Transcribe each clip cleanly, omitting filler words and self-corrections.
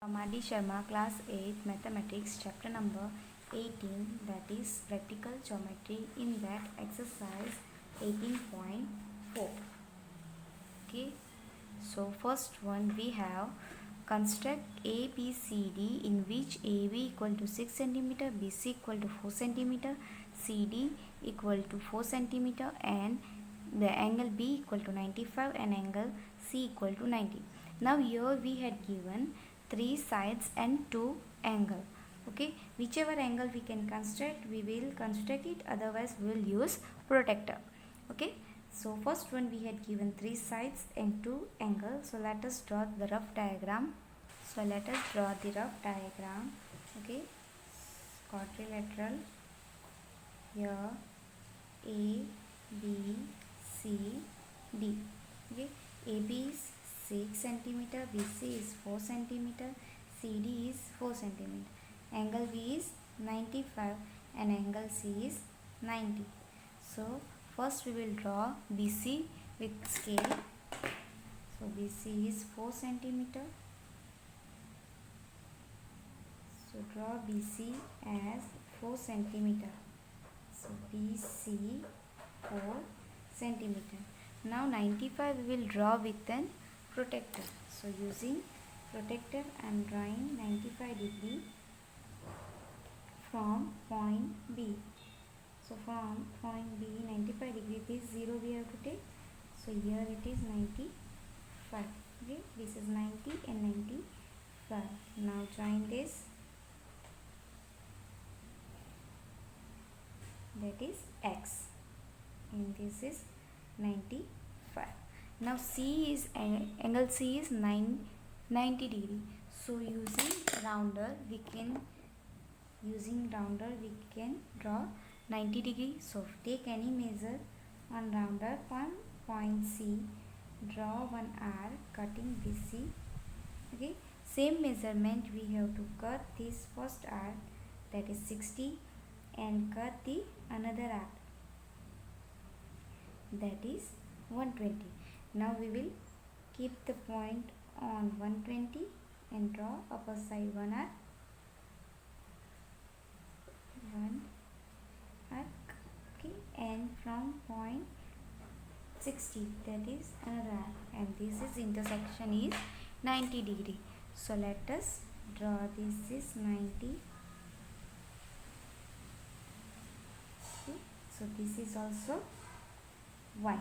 From R.D. Sharma, Class 8, Mathematics, Chapter number 18, that is Practical Geometry, in that exercise 18.4. Okay, so first one we have construct ABCD in which AB equal to 6 cm, BC equal to 4 cm, CD equal to 4 cm, and the angle B equal to 95 and angle C equal to 90. Now here we had given 3 sides and 2 angle. Okay, whichever angle we can construct, we will construct it, otherwise we will use protractor. Okay, so first one we had given 3 sides and 2 angles. So let us draw the rough diagram. Okay, quadrilateral. Here A, B, C, D. Okay, AB is 6 cm, BC is 4 cm, CD is 4 cm. Angle B is 95 and angle C is 90. So first we will draw BC with scale. So BC is 4 cm. So draw BC as 4 cm. So BC 4 cm. Now 95 we will draw with an protractor. So using protractor I am drawing 95 degree from point B. So from point B 95 degree, this 0 we have to take. So here it is 95. Okay, this is 90 and 95. Now join this. That is X and this is 95. Now C is angle C is 90 degree. So using rounder we can draw 90 degree. So take any measure on rounder from point C, draw one arc cutting BC. Okay, same measurement we have to cut this first arc, that is 60, and cut the another arc, that is 120. Now we will keep the point on 120 and draw upper side one arc, okay, and from point 60, that is another arc, and this is intersection is 90 degree. So let us draw this is 90. Okay, so this is also Y.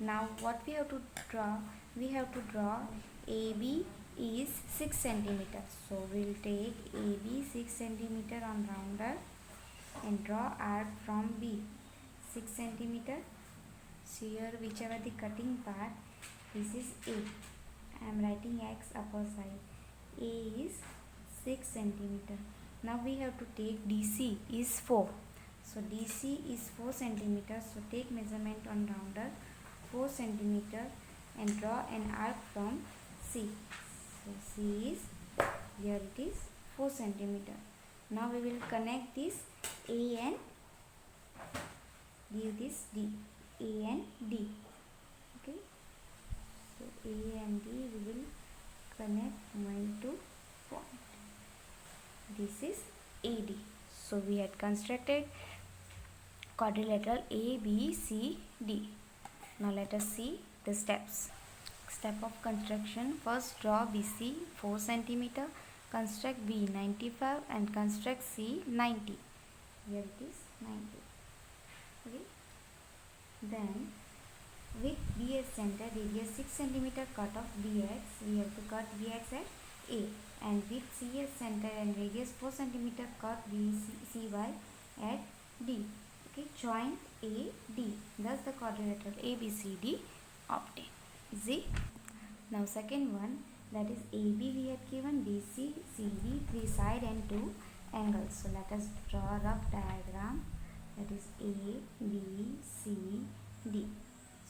Now what we have to draw? We have to draw AB is 6 cm. So we will take AB 6 cm on rounder and draw arc from B 6 cm. So here whichever the cutting part, this is A. I am writing X upper side. A is 6 cm. Now we have to take DC is 4. So DC is 4 cm. So take measurement on rounder 4 cm and draw an arc from C. So C is, here it is 4 cm. Now we will connect this A and give this D. A and D. Okay. So A and D we will connect point to point. This is AD. So we had constructed quadrilateral A, B, C, D. Now let us see the steps. Step of construction. First draw BC 4 cm, construct B 95 and construct C 90. Here it is 90. Okay. Then with BS center radius 6 cm cut off BX, we have to cut BX at A, and with CS center and radius 4 cm cut CY at D. Okay, join AD. Thus the quadrilateral ABCD obtained. Easy. Now second one, that is AB we had given, BC, CD, 3 side and 2 angles. So let us draw a rough diagram. That is A, B, C, D.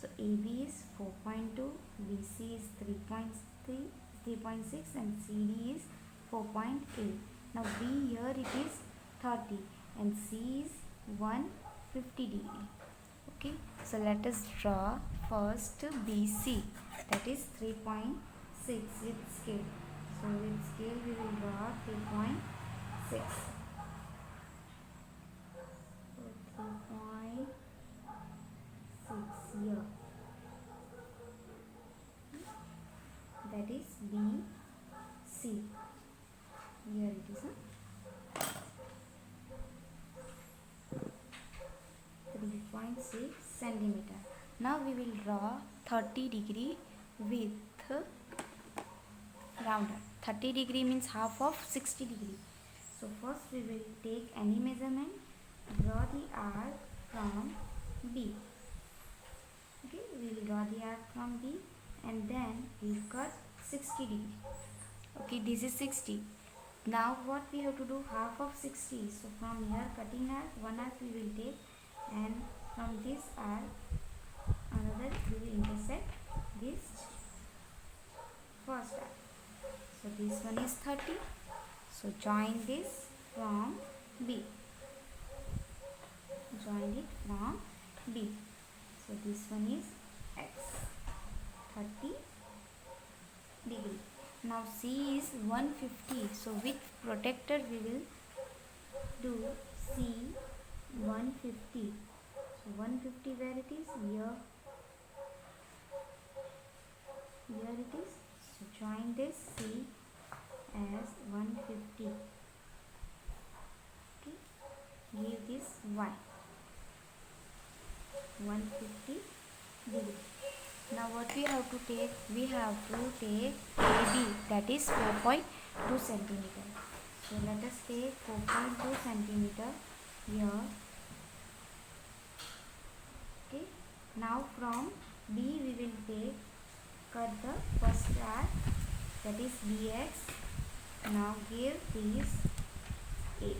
So AB is 4.2, BC is 3.6 and CD is 4.8. Now B here it is 30 and C is 150 degree. Okay, so let us draw first BC, that is 3.6 with scale. So with scale we will draw 3.6. So 3.6 here. That is BC. Here it is. 3.6 centimeter. Now we will draw 30 degree with rounder. 30 degree means half of 60 degree. So first we will take any measurement, draw the arc from B. Okay, we will draw the arc from B and then we will cut 60 degree. Okay, this is 60. Now what we have to do, half of 60. So from here cutting arc, one arc we will take, and from this arc another we will intersect this first arc. So this one is 30. So join this from B. Join it from B. So this one is X, 30 degree. Now C is 150. So with protractor we will do C 150. So 150 where it is? Here. Here it is. So join this C as 150. Okay. Give this Y. 150 degree. Now what we have to take? We have to take AB, that is 4.2 centimeter. So let us take 4.2 centimeter here. Okay. Now from B we will take, cut the first arc, that is BX. Now give this A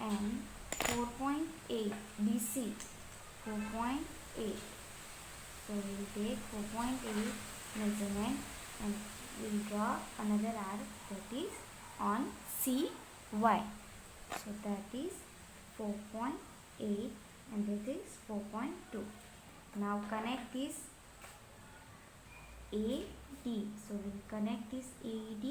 and 4.8 BC, 4.8. So we will take 4.8 measurement and we will draw another arc, that is on CY. So that is 4.8 and this is 4.2. Now connect this AD. So we will connect this AD.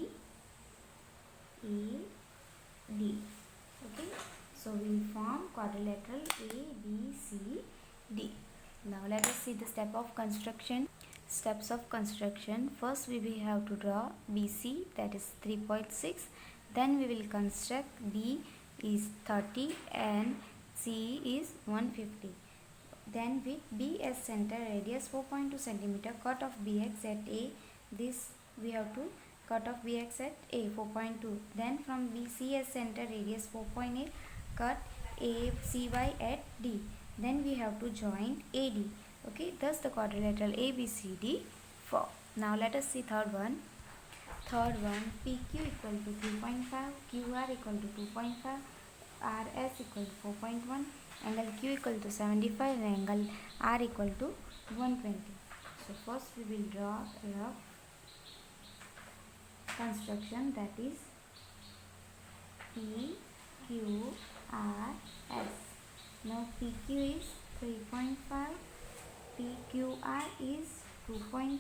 Okay. So we will form quadrilateral ABCD. Now let us see the steps of construction. First we will have to draw BC, that is 3.6. Then we will construct B is 30 and C is 150. Then with B as center, radius 4.2 centimeter, cut off BX at A. This we have to cut off BX at A 4.2. Then from BC as center, radius 4.8, cut ACY at D. Then we have to join AD. Okay, thus the quadrilateral ABCD form. Now let us see third one. PQ equal to 3.5, QR equal to 2.5, RS equal to 4.1, angle Q equal to 75 and angle R equal to 120. So first we will draw a construction, that is PQRS. Now PQ is 3.5, PQR is 2.5,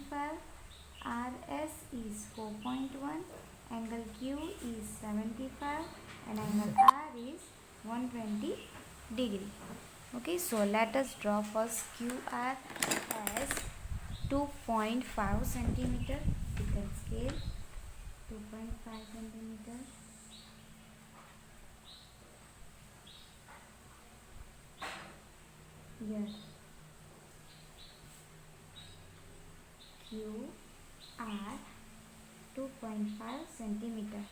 RS is 4.1, angle Q is 75 and angle R is 120 degree. Okay, so let us draw first QR as 2.5 centimeter. You can scale 2.5 centimeter. Here QR 2.5 centimeter.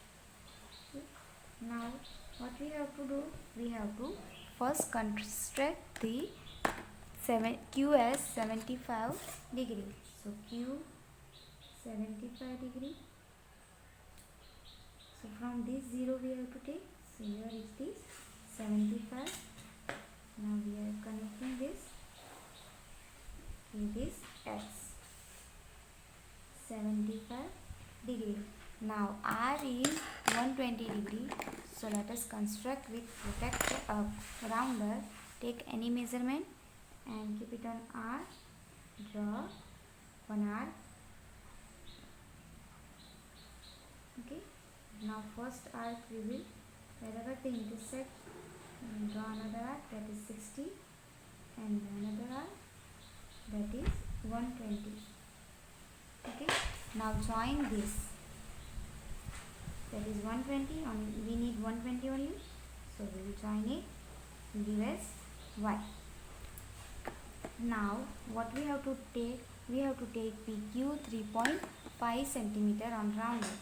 Now what we have to do? We have to first construct the Q as 75 degree. So Q 75 degree. So from this 0 we have to take. So here is this 75. Now we are connecting this with this X 75 degree. Now R is 120 degree. So let us construct with protractor rounder. Take any measurement and keep it on R. Draw one arc Now first arc we will, wherever they intersect, draw another arc that is 60 and another arc that is 120. Okay, now join this, that is 120 on, we need 120 only, so we will join it, give as y. Now what we have to take, we have to take PQ 3.5 centimeter on rounder.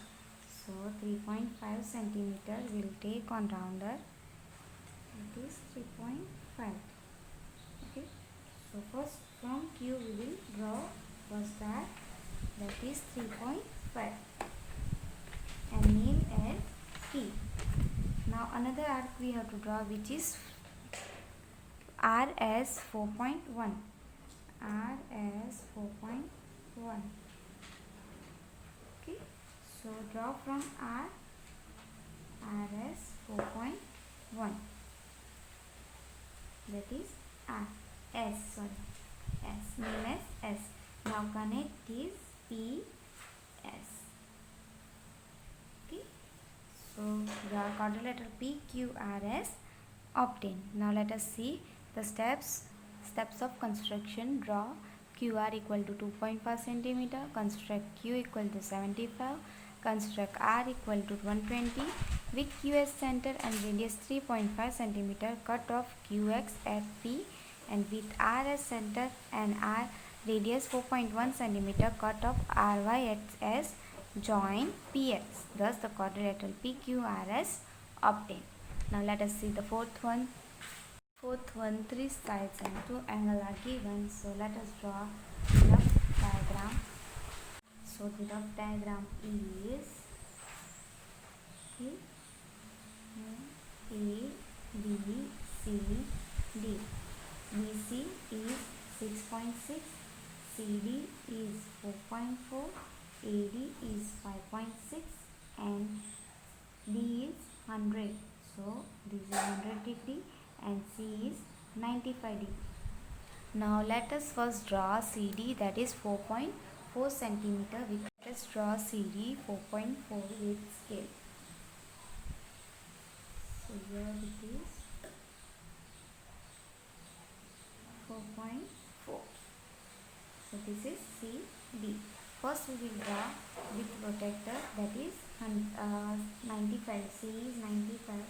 So 3.5 centimeter will take on rounder, it is 3.5. Okay, so first from Q we will draw first arc, that is 3.5 and name as P. Now another arc we have to draw, which is R as 4.1. R as 4.1. Okay, so draw from R as 4.1. That is R. S, sorry. S, name as S. Now connect this P S. Okay, so the quadrilateral PQRS obtained. Now let us see the steps of construction. Draw QR equal to 2.5 centimeter, construct Q equal to 75, construct R equal to 120 with QS center and radius 3.5 centimeter, cut off QX at P, and with RS center and R radius 4.1 centimeter, cut off RY at S, join PX. Thus the quadrilateral PQRS obtained. Now let us see the fourth one. 3 sides and 2 angles are given. So let us draw the rough diagram. So the rough diagram is A, B, C, D. BC is 6.6, CD is 4.4, AD is 5.6 and D is 100. So this is 100 degree and C is 95 degree. Now let us first draw CD, that is 4.4 centimeter. Let's draw CD 4.4 with scale. So here it is 4.4. So this is CD. First we will draw with protector, that is 95. C is 95.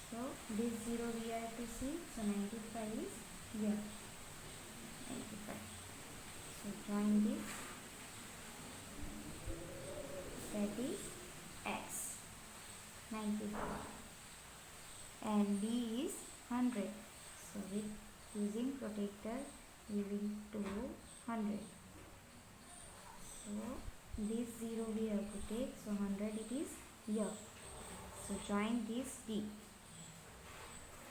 So this 0 we have to see. So 95 is here. 95. So join this. That is X. 95. And B is 100. So with using protector we will do 100. So this 0 we have to take. So 100 it is here. So join this D.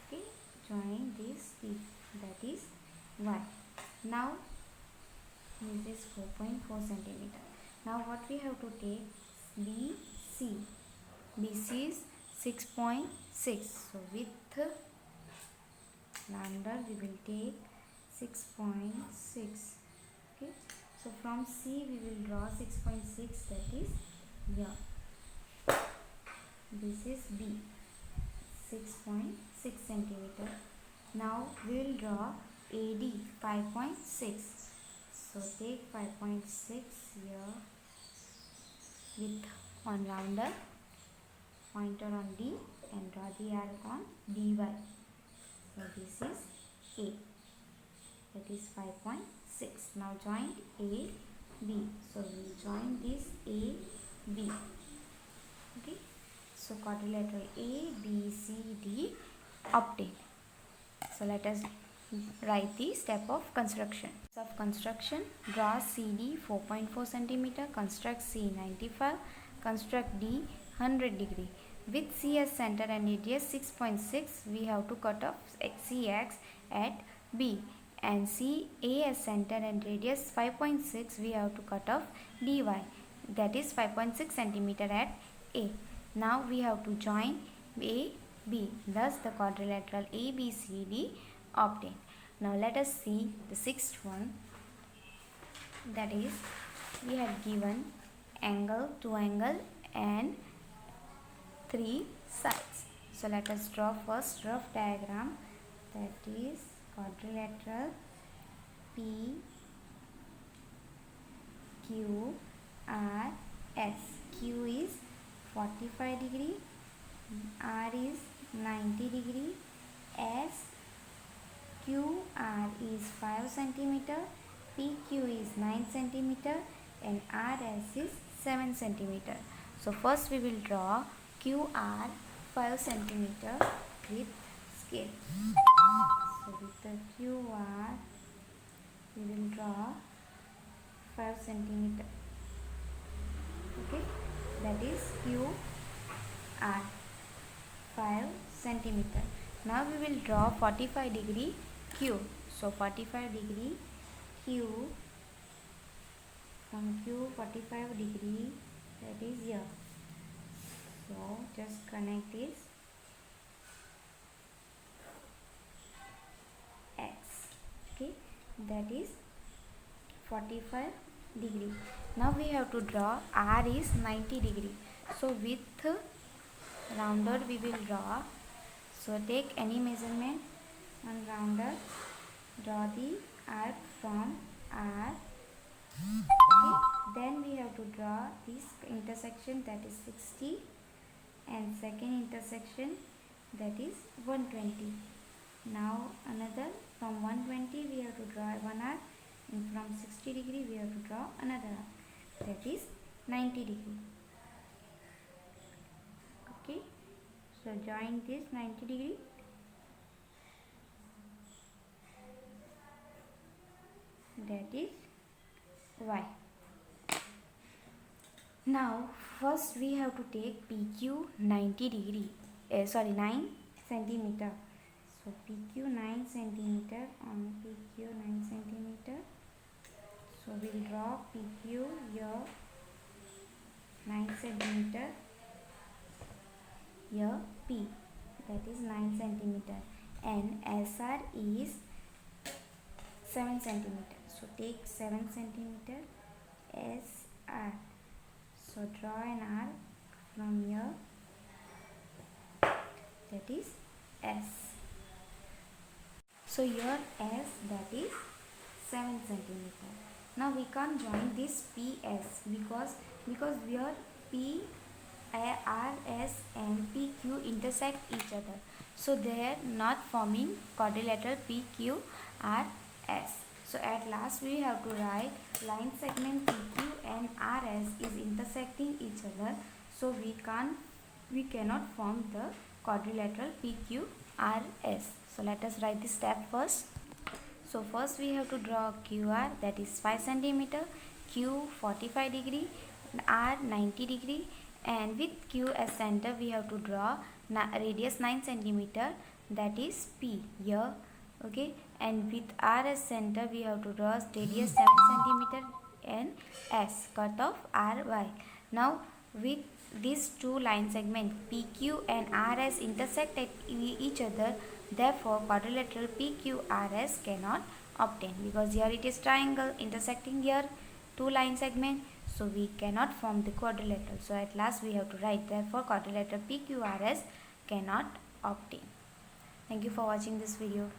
Okay, join this D, that is Y. Now this is 4.4 centimeter. Now what we have to take? BC. BC is 6.6. So with lambda we will take 6.6. Okay, so from C we will draw 6.6, that is here. This is B, 6.6 centimeter. Now we will draw AD 5.6. So take 5.6 here with on rounder, pointer on D, and draw the arc on DY. So this is A, that is 5.6. Now join A, B. So we will join this A, B. Okay, so quadrilateral A, B, C, D obtained. So let us write the step of construction. Draw CD 4.4 centimeter, construct C 95, construct D 100 degree. With C as center and radius 6.6, we have to cut off CX at B, and CA as center and radius 5.6, we have to cut off DY, that is 5.6 centimeter at A. Now we have to join A, B. Thus the quadrilateral ABCD obtained. Now let us see the sixth one. That is, we have given angle to angle and three sides. So let us draw first rough diagram, that is quadrilateral P Q R S. Q is 45 degree, R is 90 degree, S Q R is 5 centimeter, PQ is 9 centimeter, and RS is 7 centimeter. So first we will draw QR 5 centimeter with scale. So with the QR we will draw 5 centimeter. Okay, that is QR 5 centimeter. Now we will draw 45 degree Q. So 45 degree Q, from Q 45 degree, that is here. So just connect this X. Okay, that is 45 degree. Now we have to draw R is 90 degree. So with rounder we will draw. So take any measurement on rounder, draw the arc from R. Okay, then we have to draw this intersection, that is 60, and second intersection, that is 120. Now another, from 120 we have to draw one arc, and from 60 degree we have to draw another arc, that is 90 degree. Okay, so join this 90 degree. That is Y. Now first we have to take PQ 90 degree, 9 centimeter. So PQ 9 centimeter, on PQ 9 centimeter. So we'll draw PQ here 9 centimeter, here P, that is 9 centimeter, and SR is 7 centimeter. So take 7 centimeter SR. So draw an arc from here, that is S. So here S, that is 7 centimeter. Now we can't join this PS because here P, R, S and PQ intersect each other. So they are not forming quadrilateral PQ, R, S. So at last we have to write line segment PQ and RS is intersecting each other. So we cannot form the quadrilateral PQRS. So let us write this step first. So first we have to draw QR, that is 5 centimeter, Q 45 degree, R 90 degree, and with Q as center we have to draw radius 9 centimeter, that is P here. Okay, and with R as center we have to draw radius 7 centimeter and S, cut off RY. Now with these two line segments PQ and RS intersect at each other, therefore quadrilateral PQRS cannot obtain, because here it is triangle intersecting here two line segment, so we cannot form the quadrilateral. So at last we have to write, therefore quadrilateral PQRS cannot obtain. Thank you for watching this video.